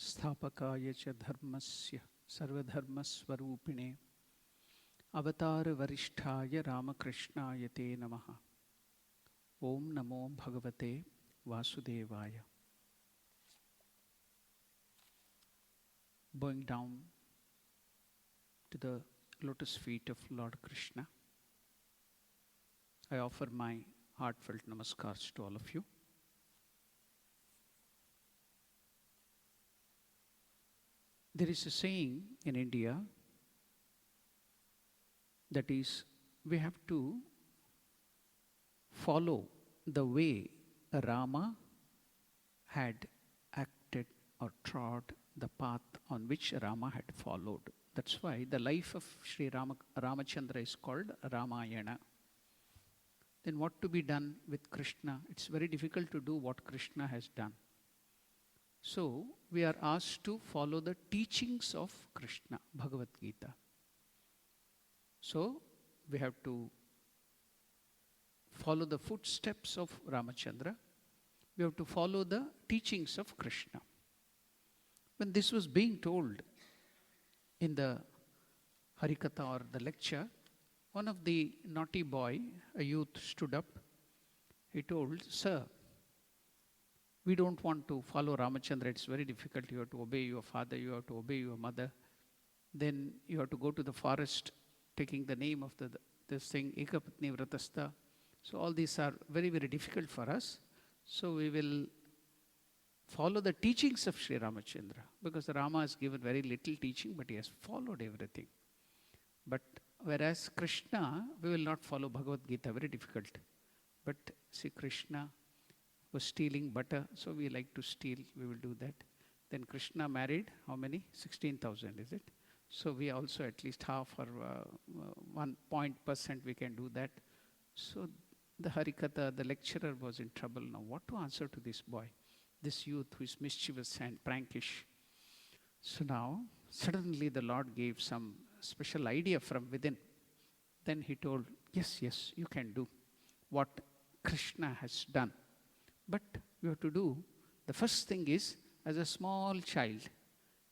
स्थापकाय च धर्मस्य सर्वधर्मस्वरूपिणे अवतारवरिष्ठाय रामकृष्णाय ते नमः। ओम नमो भगवते वासुदेवाय। Bowing down to the lotus feet of Lord Krishna, I offer my heartfelt namaskars to all of you. There is a saying in India that is, we have to follow the way Rama had acted or trod the path on which Rama had followed. That's why the life of Sri Ramachandra is called Ramayana. Then what to be done with Krishna? It's very difficult to do what Krishna has done. So we are asked to follow the teachings of Krishna, Bhagavad Gita. So we have to follow the footsteps of Ramachandra. We have to follow the teachings of Krishna. When this was being told in the Harikatha or the lecture, one of the naughty boy, a youth, stood up. He told, "Sir, we don't want to follow Ramachandra. It's very difficult. You have to obey your father. You have to obey your mother. Then you have to go to the forest, taking the name of this thing, Ekapatni Vratastha. So all these are very, very difficult for us. So we will follow the teachings of Sri Ramachandra, because Rama has given very little teaching, but he has followed everything. But whereas Krishna, we will not follow Bhagavad Gita, very difficult. But see, Krishna was stealing butter, so we like to steal, we will do that. Then Krishna married, how many? 16,000, is it? So we also at least half or 1% we can do that. So the Harikatha, the lecturer was in trouble now. What to answer to this boy, this youth who is mischievous and prankish? So now, suddenly the Lord gave some special idea from within. Then he told, yes, you can do what Krishna has done. But you have to do, the first thing is, as a small child,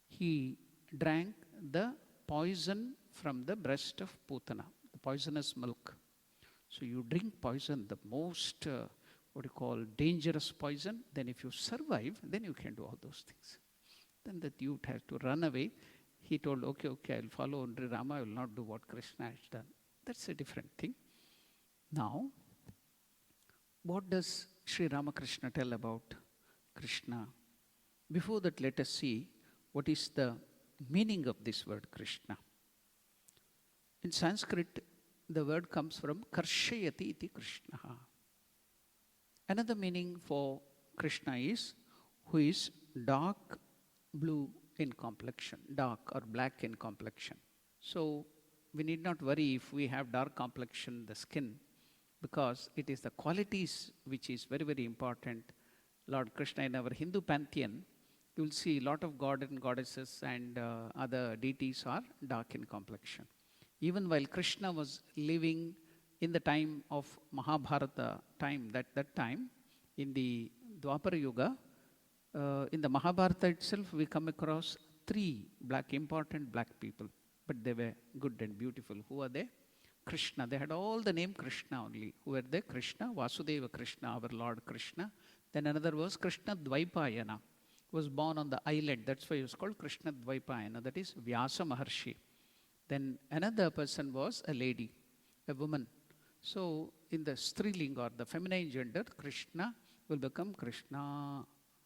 he drank the poison from the breast of Putana, the poisonous milk. So you drink poison, the most, dangerous poison. Then if you survive, then you can do all those things. Then the youth has to run away. He told, okay, I'll follow only Rama, I will not do what Krishna has done. That's a different thing. Now, what does Sri Ramakrishna tell about Krishna? Before that, let us see what is the meaning of this word Krishna. In Sanskrit, the word comes from Karshayati iti Krishna. Another meaning for Krishna is who is dark blue in complexion, dark or black in complexion. So we need not worry if we have dark complexion, the skin, because it is the qualities which is very, very important. Lord Krishna, in our Hindu pantheon, you will see a lot of gods and goddesses and other deities are dark in complexion. Even while Krishna was living in the time of Mahabharata time, that time, in the Dwapara Yuga, in the Mahabharata itself, we come across 3 important black people, but they were good and beautiful. Who are they? Krishna. They had all the name Krishna only. Who were they? Krishna, Vasudeva Krishna, our Lord Krishna. Then another was Krishna Dvaipayana, who was born on the island. That's why he was called Krishna Dvaipayana, that is Vyasa Maharshi. Then another person was a lady, a woman. So in the Striling or the feminine gender, Krishna will become Krishna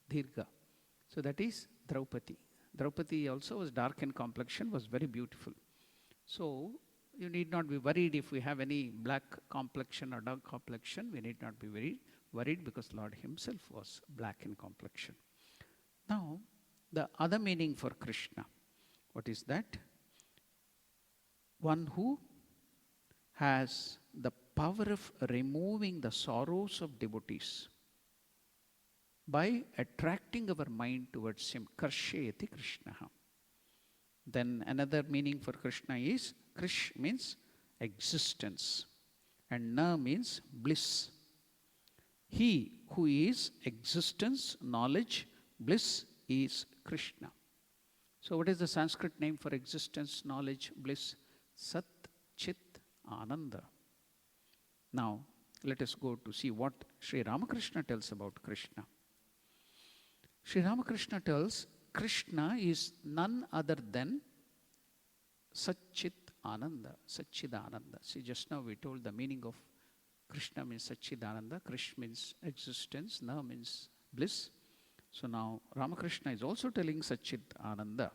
Dirga. So that is Draupadi. Draupadi also was dark in complexion, was very beautiful. So you need not be worried if we have any black complexion or dark complexion. We need not be very worried because Lord himself was black in complexion. Now, the other meaning for Krishna, what is that? One who has the power of removing the sorrows of devotees by attracting our mind towards him. Karshayati Krishna. Then another meaning for Krishna is, Krish means existence and Na means bliss. He who is existence, knowledge, bliss, is Krishna. So what is the Sanskrit name for existence, knowledge, bliss? Sat Chit Ananda. Now, let us go to see what Sri Ramakrishna tells about Krishna. Sri Ramakrishna tells Krishna is none other than Satchit Ananda, Sachidananda. See, just now we told the meaning of Krishna means Sachidananda, Krish means existence, Na means bliss. So now Ramakrishna is also telling Satchit Ananda.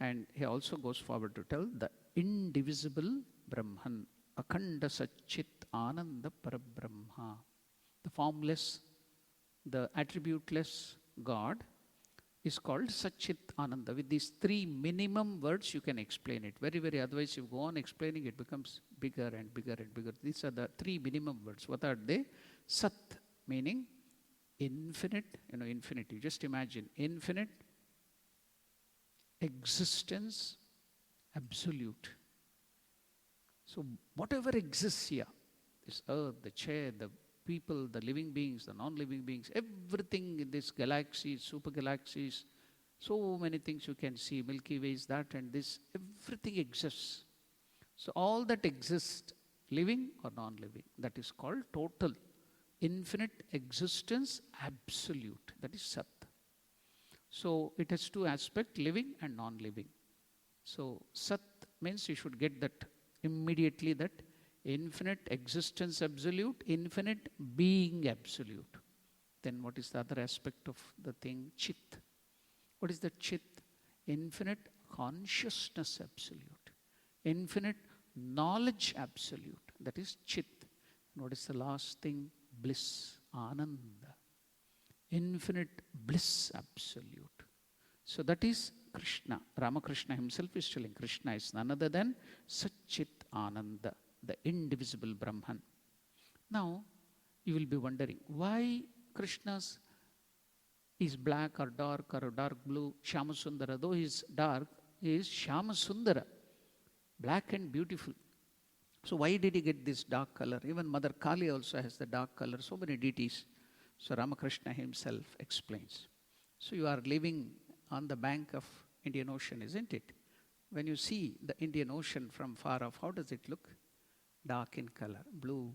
And he also goes forward to tell the indivisible Brahman, Akhanda Satchit Ananda Parabrahma. The formless, the attributeless God is called Satchit Ananda. With these three minimum words, you can explain it. Very, very otherwise, if you go on explaining, it becomes bigger and bigger and bigger. These are the three minimum words. What are they? Sat, meaning infinite, infinity. Just imagine, infinite, existence, absolute. So whatever exists here, this earth, the chair, the people, the living beings, the non-living beings, everything in this galaxy, super galaxies, so many things you can see, Milky Way is that and this, everything exists. So all that exists, living or non-living, that is called total, infinite existence, absolute, that is Sat. So it has two aspects, living and non-living. So Sat means you should get that immediately, that infinite existence absolute, infinite being absolute. Then what is the other aspect of the thing? Chit. What is the Chit? Infinite consciousness absolute. Infinite knowledge absolute. That is Chit. And what is the last thing? Bliss. Ananda. Infinite bliss absolute. So that is Krishna. Ramakrishna himself is telling Krishna is none other than Satchit Ananda, the indivisible Brahman. Now, you will be wondering, why Krishna's is black or dark blue, Shyamasundara, though he is dark, he is Shyamasundara, black and beautiful. So why did he get this dark color? Even Mother Kali also has the dark color, so many deities. So Ramakrishna himself explains. So you are living on the bank of Indian Ocean, isn't it? When you see the Indian Ocean from far off, how does it look? Dark in color, blue,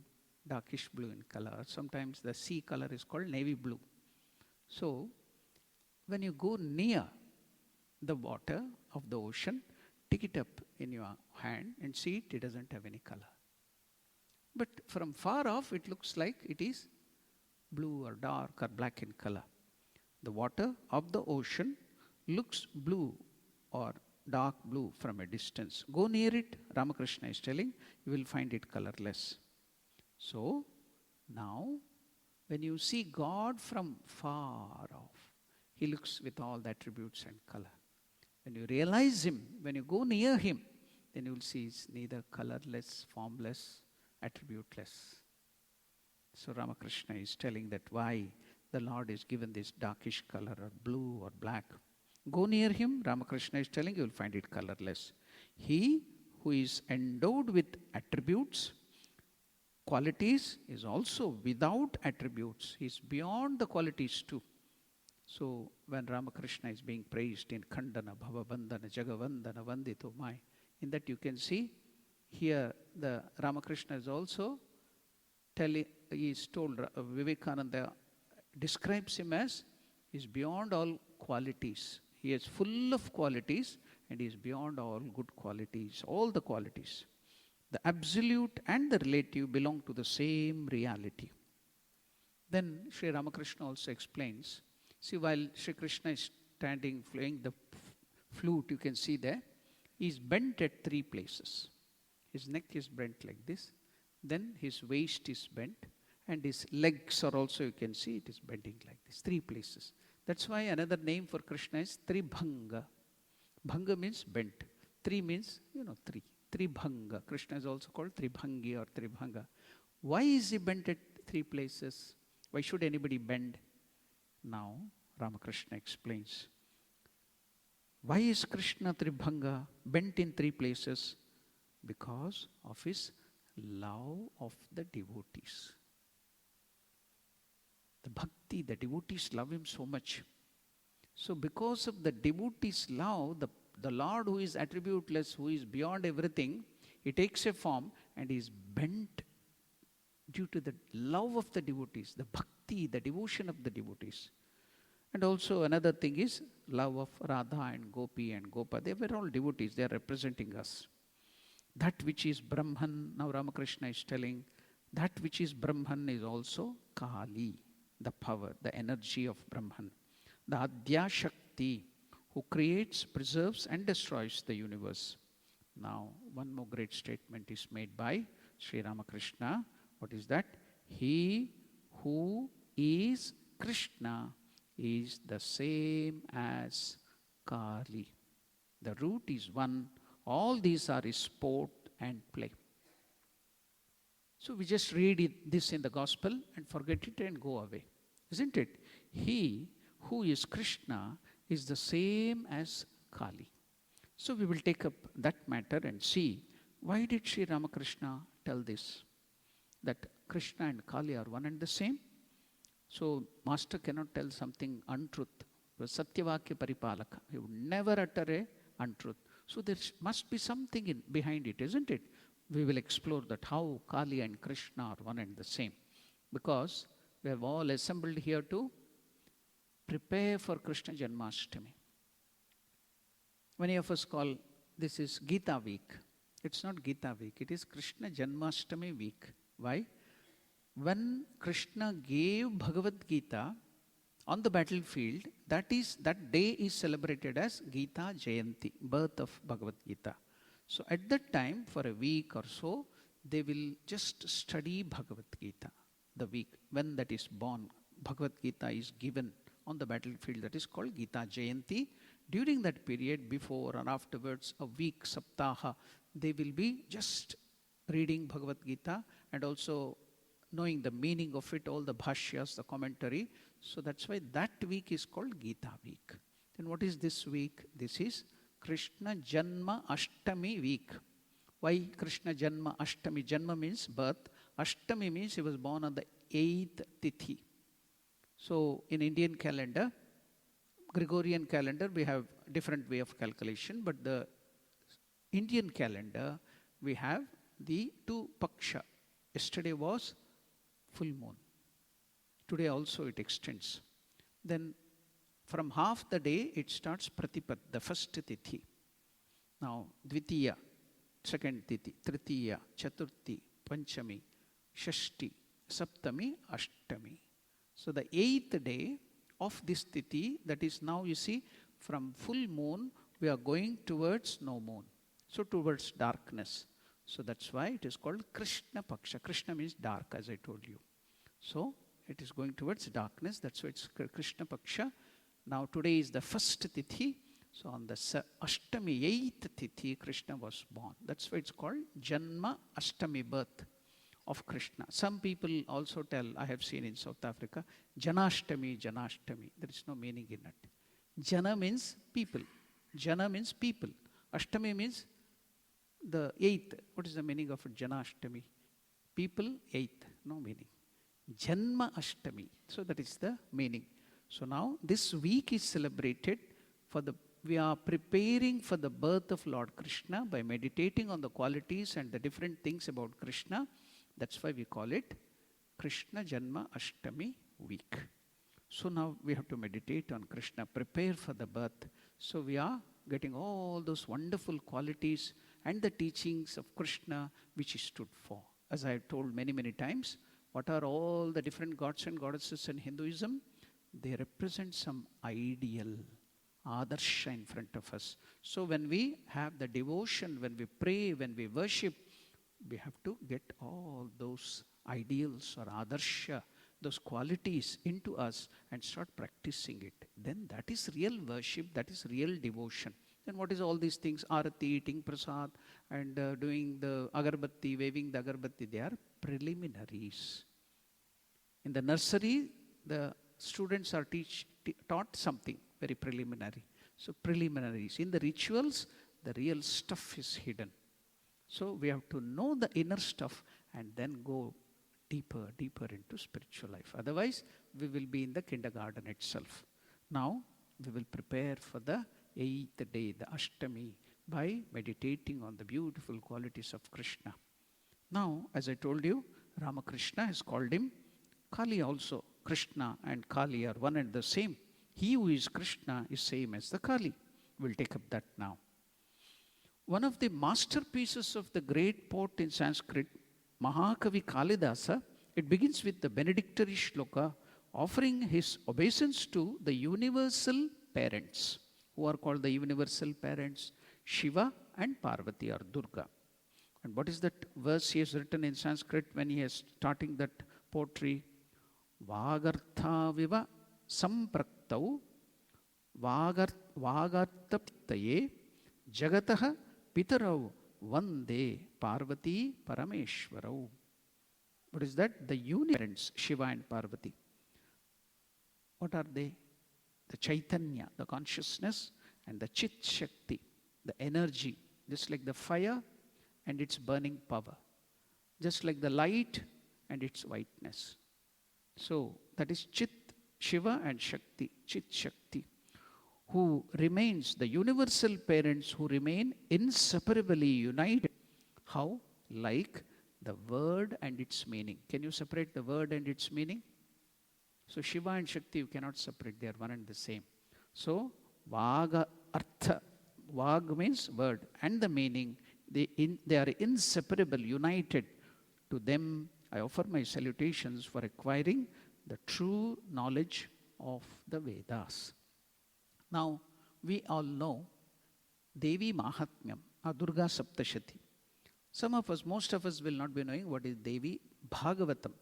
darkish blue in color. Sometimes the sea color is called navy blue. So when you go near the water of the ocean, take it up in your hand and see it, it doesn't have any color. But from far off, it looks like it is blue or dark or black in color. The water of the ocean looks blue or dark blue from a distance. Go near it, Ramakrishna is telling, you will find it colorless. So now, when you see God from far off, he looks with all the attributes and color. When you realize him, when you go near him, then you will see it's neither colorless, formless, attributeless. So Ramakrishna is telling that why the Lord is given this darkish color or blue or black. Go near him, Ramakrishna is telling, you will find it colorless. He who is endowed with attributes, qualities, is also without attributes. He is beyond the qualities too. So when Ramakrishna is being praised in Khandana, Bhavabandhana, Jagavandhana, Vandito Mai, in that you can see here the Ramakrishna is also telling, he is told, Vivekananda describes him as, he is beyond all qualities. He is full of qualities and he is beyond all good qualities, all the qualities. The absolute and the relative belong to the same reality. Then Sri Ramakrishna also explains, see, while Sri Krishna is standing, playing the flute, you can see there, he is bent at three places. His neck is bent like this, then his waist is bent, and his legs are also, you can see, it is bending like this, three places. That's why another name for Krishna is Tribhanga. Bhanga means bent. Three means, three. Tribhanga. Krishna is also called Tribhangi or Tribhanga. Why is he bent at three places? Why should anybody bend? Now, Ramakrishna explains. Why is Krishna Tribhanga, bent in three places? Because of his love of the devotees. The bhakti, the devotees love him so much. So because of the devotee's love, the Lord who is attributeless, who is beyond everything, he takes a form and is bent due to the love of the devotees, the bhakti, the devotion of the devotees. And also another thing is love of Radha and Gopi and Gopa. They were all devotees. They are representing us. That which is Brahman, now Ramakrishna is telling, that which is Brahman is also Kali, the power, the energy of Brahman. The Adya Shakti, who creates, preserves and destroys the universe. Now, one more great statement is made by Sri Ramakrishna. What is that? He who is Krishna is the same as Kali. The root is one. All these are sport and play. So we just read this in the gospel and forget it and go away. Isn't it? He who is Krishna is the same as Kali. So we will take up that matter and see why did Sri Ramakrishna tell this? That Krishna and Kali are one and the same. So master cannot tell something untruth. Satyavakya paripalaka. He would never utter a untruth. So there must be something behind it, isn't it? We will explore that how Kali and Krishna are one and the same. Because we have all assembled here to prepare for Krishna Janmashtami. Many of us call this is Gita week. It's not Gita week, it is Krishna Janmashtami week. Why? When Krishna gave Bhagavad Gita on the battlefield, that day is celebrated as Gita Jayanti, birth of Bhagavad Gita. So at that time, for a week or so, they will just study Bhagavad Gita. The week when that is born, Bhagavad Gita is given on the battlefield, that is called Gita Jayanti. During that period, before or afterwards, a week, Saptaha, they will be just reading Bhagavad Gita and also knowing the meaning of it, all the bhashyas, the commentary. So that's why that week is called Gita week. Then what is this week? This is Krishna Janmashtami week. Why Krishna Janma Ashtami? Janma means birth. Ashtami means he was born on the 8th Tithi. So in Indian calendar, Gregorian calendar, we have different way of calculation, but the Indian calendar, we have the 2 Paksha. Yesterday was full moon. Today also it extends. Then from half the day, it starts Pratipad, the first Tithi. Now, Dvitiya, second Tithi, Tritiya, Chaturthi, Panchami, Shashti, Saptami, Ashtami. So the 8th day of this Tithi, that is now you see, from full moon, we are going towards no moon. So towards darkness. So that's why it is called Krishna Paksha. Krishna means dark, as I told you. So it is going towards darkness. That's why it's Krishna Paksha. Now today is the first Tithi. So on the Ashtami, 8th Tithi, Krishna was born. That's why it's called Janma Ashtami, birth of Krishna. Some people also tell, I have seen in South Africa, Janmashtami, Janmashtami. There is no meaning in it. Jana means people. Jana means people. Ashtami means the 8th. What is the meaning of Janmashtami? People, 8th. No meaning. Janma Ashtami. So that is the meaning. So now this week is celebrated we are preparing for the birth of Lord Krishna by meditating on the qualities and the different things about Krishna. That's why we call it Krishna Janma Ashtami week. So now we have to meditate on Krishna, prepare for the birth. So we are getting all those wonderful qualities and the teachings of Krishna which he stood for. As I have told many, many times, what are all the different gods and goddesses in Hinduism? They represent some ideal, adarsha in front of us. So when we have the devotion, when we pray, when we worship, we have to get all those ideals or adarsha, those qualities into us and start practicing it. Then that is real worship, that is real devotion. Then what is all these things? Arati, eating prasad, and doing the agarbatti, waving the agarbatti, they are preliminaries. In the nursery, the students are taught something very preliminary. So preliminaries. In the rituals, the real stuff is hidden. So we have to know the inner stuff and then go deeper, deeper into spiritual life. Otherwise, we will be in the kindergarten itself. Now, we will prepare for the 8th day, the Ashtami, by meditating on the beautiful qualities of Krishna. Now, as I told you, Ramakrishna has called him Kali also. Krishna and Kali are one and the same. He who is Krishna is same as the Kali. We'll take up that now. One of the masterpieces of the great poet in Sanskrit, Mahakavi Kalidasa, it begins with the benedictory shloka offering his obeisance to the universal parents. Who are called the universal parents? Shiva and Parvati or Durga. And what is that verse he has written in Sanskrit when he is starting that poetry? Vagartha viva sampraktau vagartaptaye jagataha pitarau vande Parvati Parameshwarau. What is that? The uniparents, Shiva and Parvati. What are they? The Chaitanya, the consciousness, and the Chit Shakti, the energy, just like the fire and its burning power, just like the light and its whiteness. So that is Chit, Shiva and Shakti, Chit Shakti, who remains the universal parents who remain inseparably united. How? Like the word and its meaning. Can you separate the word and its meaning? So Shiva and Shakti you cannot separate, they are one and the same. So Vaga Artha, Vag means word, and the meaning, they are inseparable, united. To them I offer my salutations for acquiring the true knowledge of the Vedas. Now we all know Devi Mahatmyam, Durga Saptashati. Most of us will not be knowing what is Devi Bhagavatam.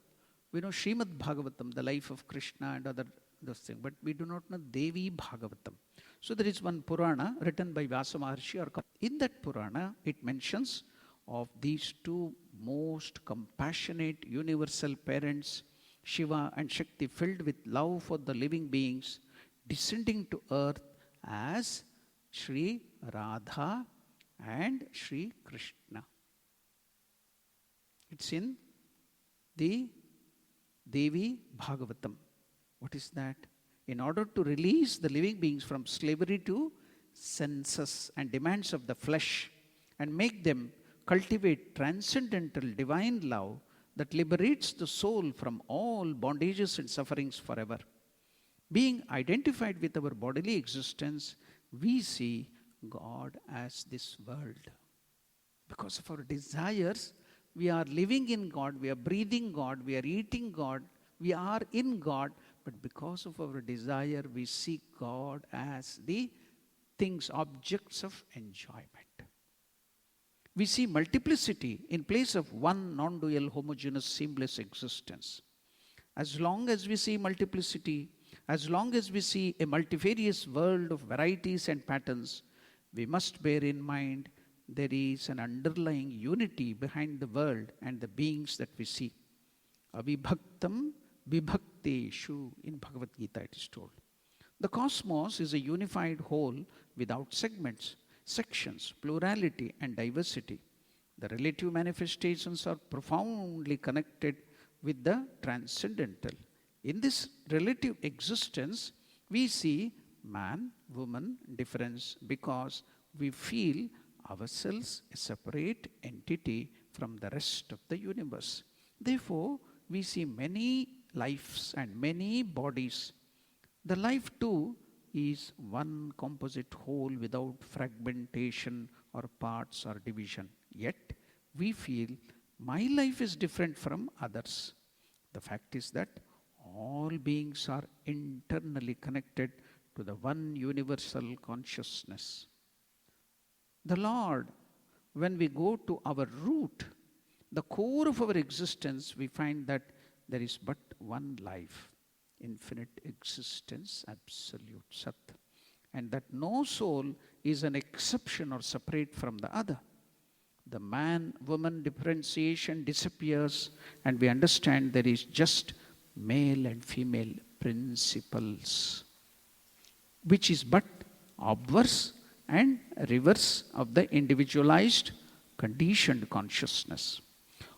We know Srimad Bhagavatam, the life of Krishna and other those things, but we do not know Devi Bhagavatam. So there is one Purana written by Vyasa Maharshi. In that Purana, it mentions of these two most compassionate universal parents, Shiva and Shakti, filled with love for the living beings, descending to earth as Sri Radha and Sri Krishna. It's in the Devi Bhagavatam. What is that? In order to release the living beings from slavery to senses and demands of the flesh and make them cultivate transcendental divine love that liberates the soul from all bondages and sufferings forever. Being identified with our bodily existence, we see God as this world. Because of our desires, we are living in God, we are breathing God, we are eating God, we are in God, but because of our desire, we see God as the things, objects of enjoyment. We see multiplicity in place of one non-dual, homogeneous, seamless existence. As long as we see multiplicity, as long as we see a multifarious world of varieties and patterns, we must bear in mind there is an underlying unity behind the world and the beings that we see. Avibhaktam vibhakteshu, in Bhagavad Gita it is told. The cosmos is a unified whole without segments, sections, plurality and diversity. The relative manifestations are profoundly connected with the transcendental. In this relative existence, we see man, woman difference because we feel ourselves a separate entity from the rest of the universe. Therefore, we see many lives and many bodies. The life too is one composite whole without fragmentation or parts or division. Yet, we feel my life is different from others. The fact is that all beings are internally connected to the one universal consciousness. The Lord, when we go to our root, the core of our existence, we find that there is but one life, infinite existence, absolute Sat, and that no soul is an exception or separate from the other. The man-woman differentiation disappears and we understand there is just male and female principles, which is but obverse and reverse of the individualized, conditioned consciousness.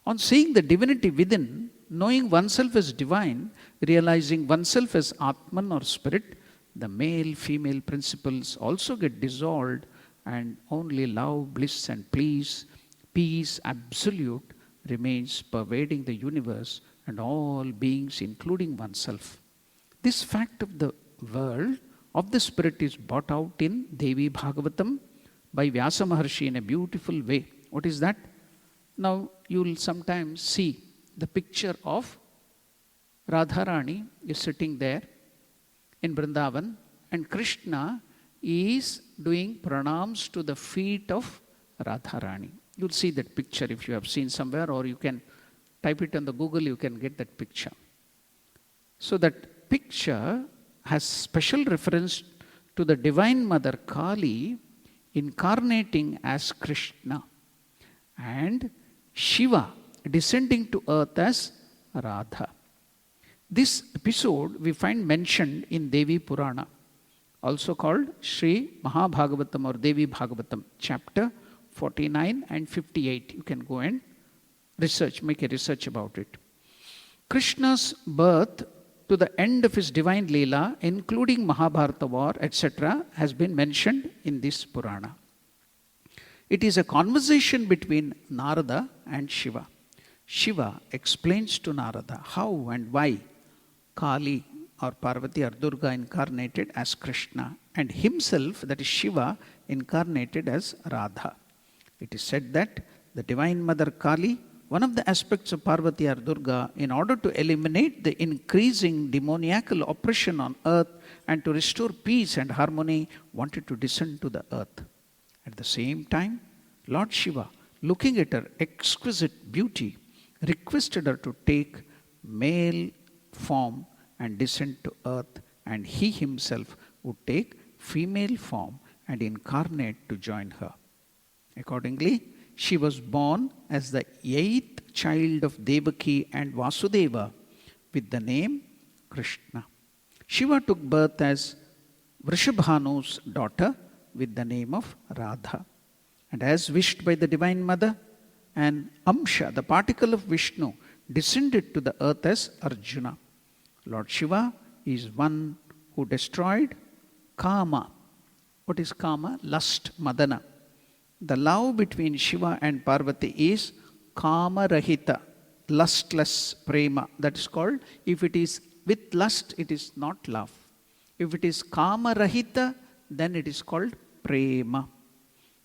On seeing the divinity within, knowing oneself as divine, realizing oneself as Atman or spirit, the male-female principles also get dissolved, and only love, bliss, and peace absolute remains pervading the universe and all beings, including oneself. This fact of the world of the spirit is brought out in Devi Bhagavatam by Vyasa Maharshi in a beautiful way. What is that? Now you will sometimes see the picture of Radharani is sitting there in Vrindavan, and Krishna is doing pranams to the feet of Radharani. You'll see that picture if you have seen somewhere, or you can type it on the Google, you can get that picture. So that picture has special reference to the Divine Mother Kali incarnating as Krishna, and Shiva descending to earth as Radha. This episode we find mentioned in Devi Purana, also called Sri Mahabhagavatam or Devi Bhagavatam, chapter 49 and 58. You can go and research, make a research about it. Krishna's birth to the end of his divine Leela, including Mahabharata war, etc., has been mentioned in this Purana. It is a conversation between Narada and Shiva. Shiva explains to Narada how and why Kali or Parvati or Durga incarnated as Krishna, and himself, that is Shiva, incarnated as Radha. It is said that the Divine Mother Kali, one of the aspects of Parvati or Durga, in order to eliminate the increasing demoniacal oppression on earth and to restore peace and harmony, wanted to descend to the earth. At the same time, Lord Shiva, looking at her exquisite beauty, requested her to take male form and descend to earth, and he himself would take female form and incarnate to join her. Accordingly, she was born as the 8th child of Devaki and Vasudeva with the name Krishna. Shiva took birth as Vrishabhanu's daughter with the name of Radha. And as wished by the Divine Mother, an Amsha, the particle of Vishnu, descended to the earth as Arjuna. Lord Shiva is one who destroyed Kama. What is Kama? Lust, Madana. The love between Shiva and Parvati is Kama Rahita, lustless prema. That is called, if it is with lust, it is not love. If it is Kama Rahita, then it is called prema.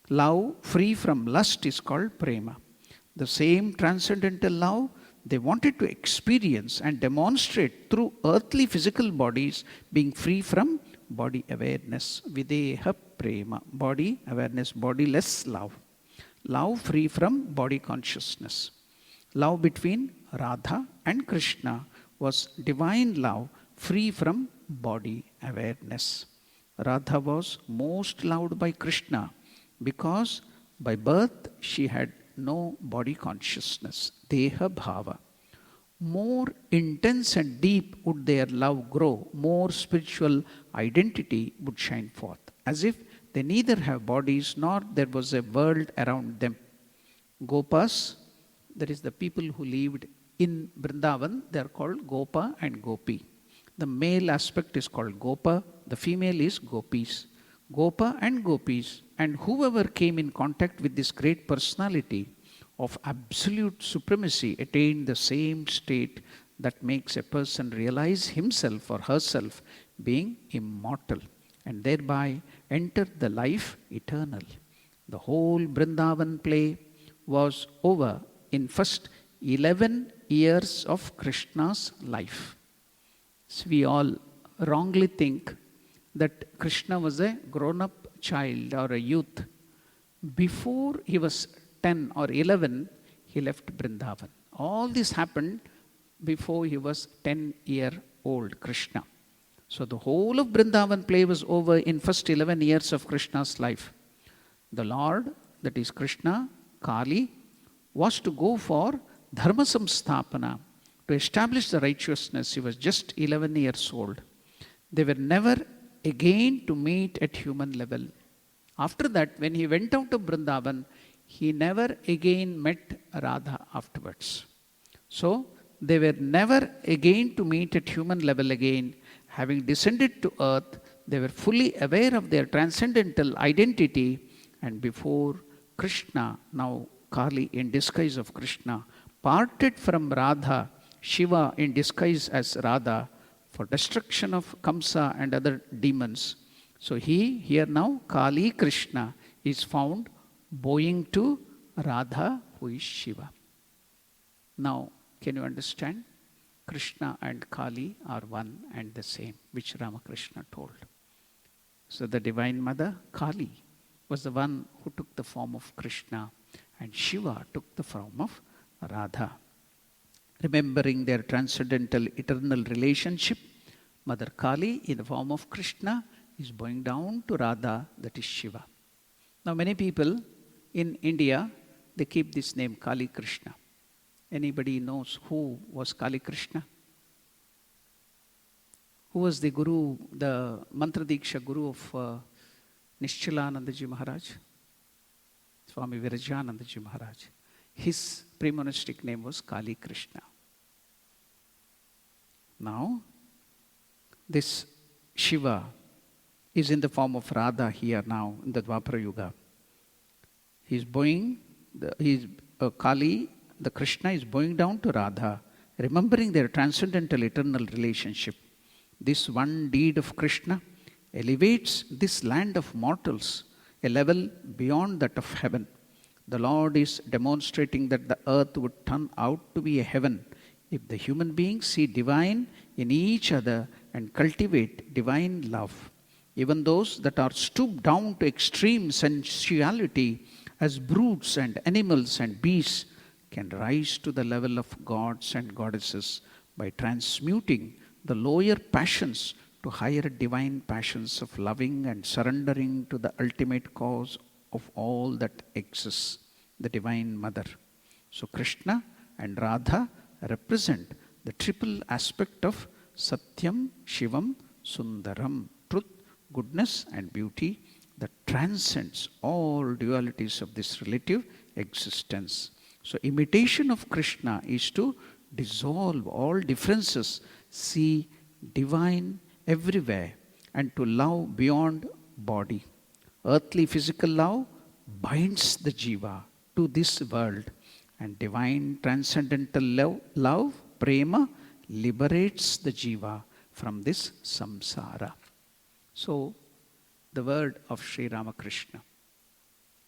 Love free from lust is called prema. The same transcendental love they wanted to experience and demonstrate through earthly physical bodies, being free from body awareness. Videha prema. Body awareness, bodiless love. Love free from body consciousness. Love between Radha and Krishna was divine love free from body awareness. Radha was most loved by Krishna because by birth she had no body consciousness, Deha Bhava. More intense and deep would their love grow, more spiritual identity would shine forth, as if they neither have bodies nor there was a world around them. Gopas, that is the people who lived in Vrindavan, they are called Gopa and Gopi. The male aspect is called Gopa, the female is Gopis. Gopa and Gopis, and whoever came in contact with this great personality of absolute supremacy attained the same state that makes a person realize himself or herself being immortal, and thereby enter the life eternal. The whole Vrindavan play was over in first 11 years of Krishna's life. So we all wrongly think that Krishna was a grown-up child or a youth. Before he was 10 or 11, he left Vrindavan. All this happened before he was 10-year-old Krishna. So the whole of Vrindavan play was over in first 11 years of Krishna's life. The Lord, that is Krishna, Kali, was to go for Dharma Samsthapana, to establish the righteousness. He was just 11 years old. They were never again to meet at human level. After that, when he went out of Vrindavan, he never again met Radha afterwards. So, they were never again to meet at human level again. Having descended to earth, They were fully aware of their transcendental identity, and before Krishna, now Kali in disguise of Krishna, parted from Radha, Shiva in disguise as Radha, for destruction of Kamsa and other demons. So here now, Kali Krishna is found bowing to Radha, who is Shiva. Now, can you understand? Krishna and Kali are one and the same, which Ramakrishna told. So the Divine Mother, Kali, was the one who took the form of Krishna, and Shiva took the form of Radha. Remembering their transcendental eternal relationship, Mother Kali, in the form of Krishna, is bowing down to Radha, that is Shiva. Now many people in India, they keep this name Kali Krishna. Anybody knows who was Kali Krishna? Who was the Guru, the Mantra Diksha Guru of Nishchalanandaji Maharaj? Swami Virajanandaji Maharaj. His pre-monastic name was Kali Krishna. Now, this Shiva is in the form of Radha here now in the Dwapara Yuga. He is bowing, Kali, the Krishna is bowing down to Radha, remembering their transcendental eternal relationship. This one deed of Krishna elevates this land of mortals a level beyond that of heaven. The Lord is demonstrating that the earth would turn out to be a heaven if the human beings see divine in each other and cultivate divine love. Even those that are stooped down to extreme sensuality as brutes and animals and beasts can rise to the level of gods and goddesses by transmuting the lower passions to higher divine passions of loving and surrendering to the ultimate cause of all that exists, the Divine Mother. So Krishna and Radha represent the triple aspect of Satyam, Shivam, Sundaram, truth, goodness and beauty that transcends all dualities of this relative existence. So imitation of Krishna is to dissolve all differences, see divine everywhere, and to love beyond body. Earthly physical love binds the jiva to this world, and divine transcendental love, prema, liberates the jiva from this samsara. So, the word of Sri Ramakrishna,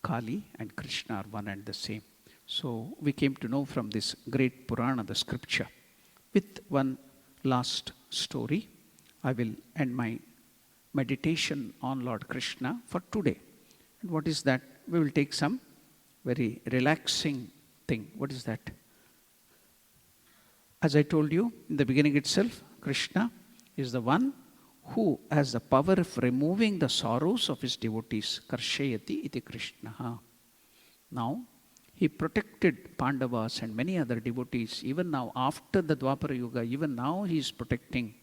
Kali and Krishna are one and the same. So, we came to know from this great Purana, the scripture. With one last story, I will end my meditation on Lord Krishna for today. And what is that? We will take some very relaxing thing. What is that? As I told you in the beginning itself, Krishna is the one who has the power of removing the sorrows of his devotees. Karshayati iti Krishna. Now, he protected Pandavas and many other devotees. Even now, after the Dwapara Yuga, even now he is protecting.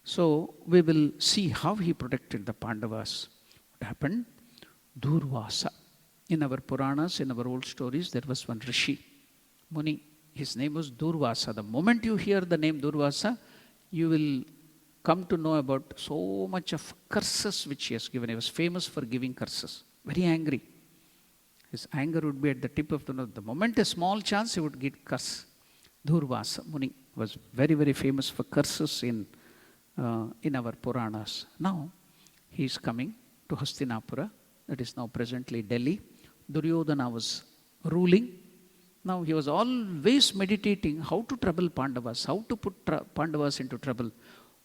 So, we will see how he protected the Pandavas. What happened? Durvasa. In our Puranas, in our old stories, there was one Rishi, Muni. His name was Durvasa. The moment you hear the name Durvasa, you will come to know about so much of curses which he has given. He was famous for giving curses. Very angry. His anger would be at the tip of the nose. The moment a small chance, he would get curse. Durvasa Muni was very, very famous for curses in our Puranas. Now, he is coming to Hastinapura, that is now presently Delhi. Duryodhana was ruling. Now, he was always meditating how to trouble Pandavas, how to put Pandavas into trouble.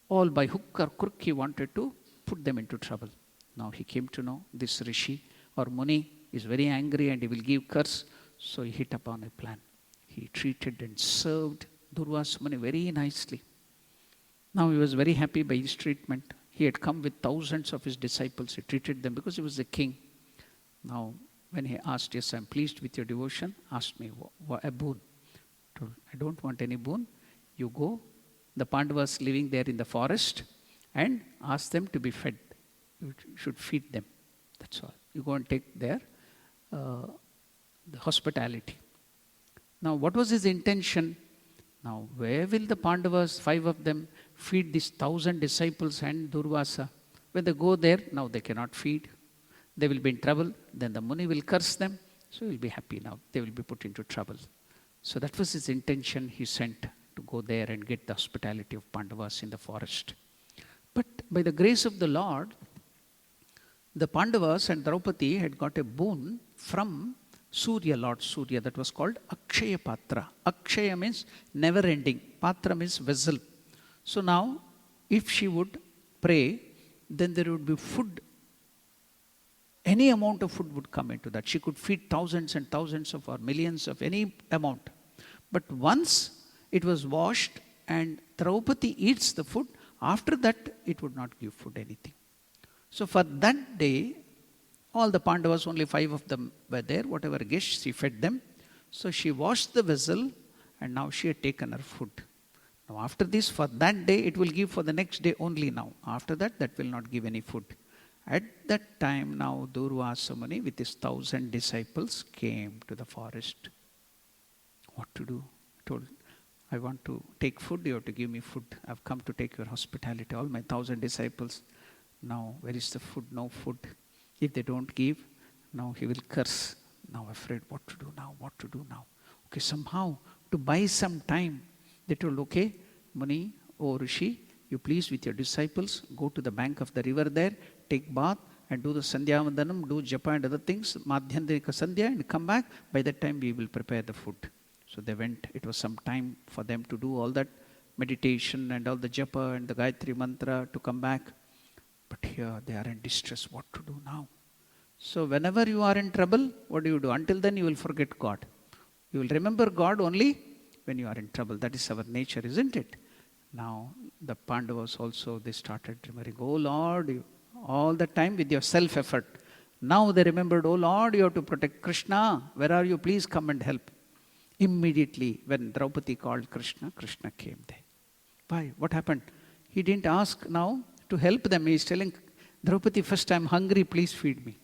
All by hook or crook, he wanted to put them into trouble. Now, he came to know this Rishi or Muni is very angry and he will give curse. So, he hit upon a plan. He treated and served Durvasa Muni very nicely. Now, he was very happy by his treatment. He had come with thousands of his disciples. He treated them because he was the king. Now, when he asked, yes, I am pleased with your devotion, asked me a boon. I don't want any boon. You go, the Pandavas living there in the forest, and ask them to be fed. You should feed them. That's all. You go and take their the hospitality. Now, what was his intention? Now, where will the Pandavas, 5 of them, feed these 1,000 disciples and Durvasa? When they go there, now they cannot feed. They will be in trouble. Then the Muni will curse them. So he will be happy now. They will be put into trouble. So that was his intention. He sent to go there and get the hospitality of Pandavas in the forest. But by the grace of the Lord, the Pandavas and Draupadi had got a boon from Surya, Lord Surya, that was called Akshaya Patra. Akshaya means never ending. Patra means vessel. So now, if she would pray, then there would be food. Any amount of food would come into that. She could feed thousands and thousands of or millions of any amount. But once it was washed and Draupadi eats the food, after that it would not give food anything. So for that day, all the Pandavas, only 5 of them were there. Whatever guests, she fed them. So she washed the vessel and now she had taken her food. Now after this, for that day, it will give for the next day only now. After that, that will not give any food. At that time now, Durvasa Muni with his 1,000 disciples came to the forest. What to do? He told, I want to take food, you have to give me food. I've come to take your hospitality, all my 1,000 disciples. Now, where is the food? No food. If they don't give, now he will curse. Now afraid, what to do now? What to do now? Okay, somehow, to buy some time, they told, okay, Muni, O Rishi, you please with your disciples, go to the bank of the river there, take bath and do the Sandhya Vandanam, do japa and other things, Madhyandrika Sandhya, and come back. By that time we will prepare the food. So they went. It was some time for them to do all that meditation and all the japa and the Gayatri mantra to come back. But here they are in distress. What to do now? So whenever you are in trouble, what do? Until then you will forget God. You will remember God only when you are in trouble. That is our nature, isn't it? Now the Pandavas also, they started remembering, oh Lord, you, all the time with your self-effort. Now they remembered, oh Lord, you have to protect Krishna. Where are you? Please come and help. Immediately when Draupadi called Krishna, Krishna came there. Why? What happened? He didn't ask now to help them. He is telling Draupadi, first I am hungry, please feed me.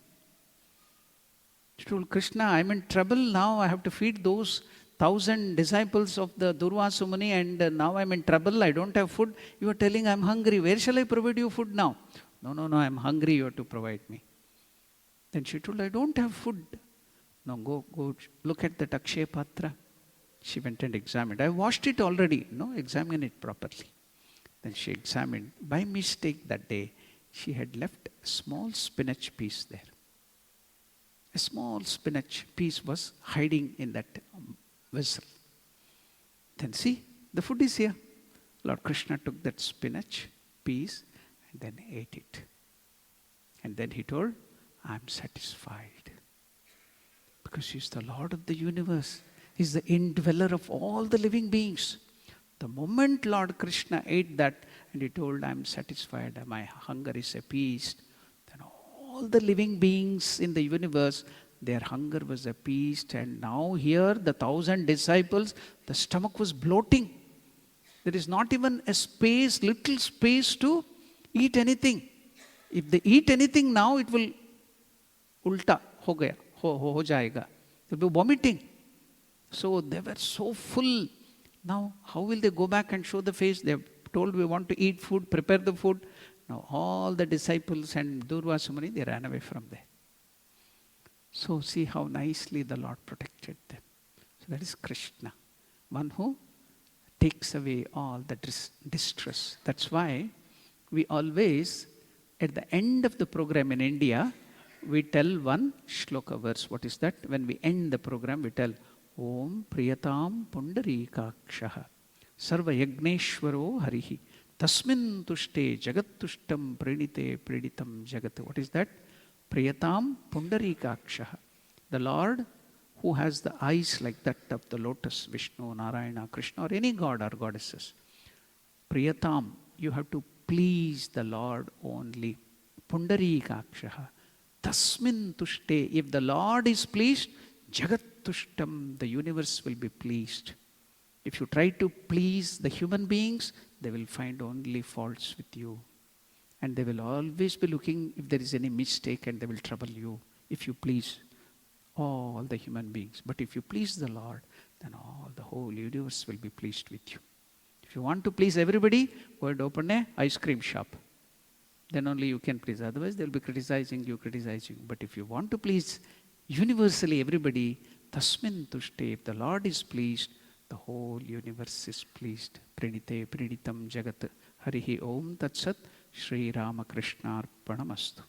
She told Krishna, I am in trouble now. I have to feed those 1,000 disciples of the Durvasa Muni and now I am in trouble. I don't have food. You are telling I am hungry. Where shall I provide you food now? No, I am hungry. You have to provide me. Then she told, I don't have food. No, go look at the Akshaya Patra. She went and examined. I washed it already. No, examine it properly. Then she examined. By mistake that day, she had left a small spinach piece there. A small spinach piece was hiding in that vessel. Then see, the food is here. Lord Krishna took that spinach piece and then ate it. And then he told, I am satisfied. Because he is the Lord of the universe. He is the indweller of all the living beings. The moment Lord Krishna ate that and he told, I am satisfied, my hunger is appeased, then all the living beings in the universe, their hunger was appeased. And now here, the 1,000 disciples, the stomach was bloating. There is not even a space, little space to eat anything. If they eat anything now, it will ulta ho gaya, ho jayega. They will be vomiting. So they were so full. Now, how will they go back and show the face? They have told, we want to eat food, prepare the food. Now, all the disciples and Durvasa Muni, they ran away from there. So, see how nicely the Lord protected them. So, that is Krishna, one who takes away all the distress. That's why we always, at the end of the program in India, we tell one shloka verse. What is that? When we end the program, we tell, Om Priyatam Pundarikakshaha Sarva Yagneshwaro Harihi Tasmin Tushte Jagat Tushtam Prinite Preditam Jagat. What is that? Priyatam Pundarikakshaha. The Lord who has the eyes like that of the lotus, Vishnu, Narayana, Krishna, or any god or goddesses. Priyatam, you have to please the Lord only. Pundarikakshaha. Tasmin Tushte. If the Lord is pleased, Jagat Tushtam, the universe will be pleased. If you try to please the human beings, they will find only faults with you. And they will always be looking if there is any mistake and they will trouble you if you please all the human beings. But if you please the Lord, then all the whole universe will be pleased with you. If you want to please everybody, go and open an ice cream shop. Then only you can please. Otherwise, they'll be criticizing you, criticizing. But if you want to please universally everybody, tasmin tushte, if the Lord is pleased, the whole universe is pleased. Pranite pranitam jagat. Harihi om tat sat. Shri Rama Krishna Arpanamastu.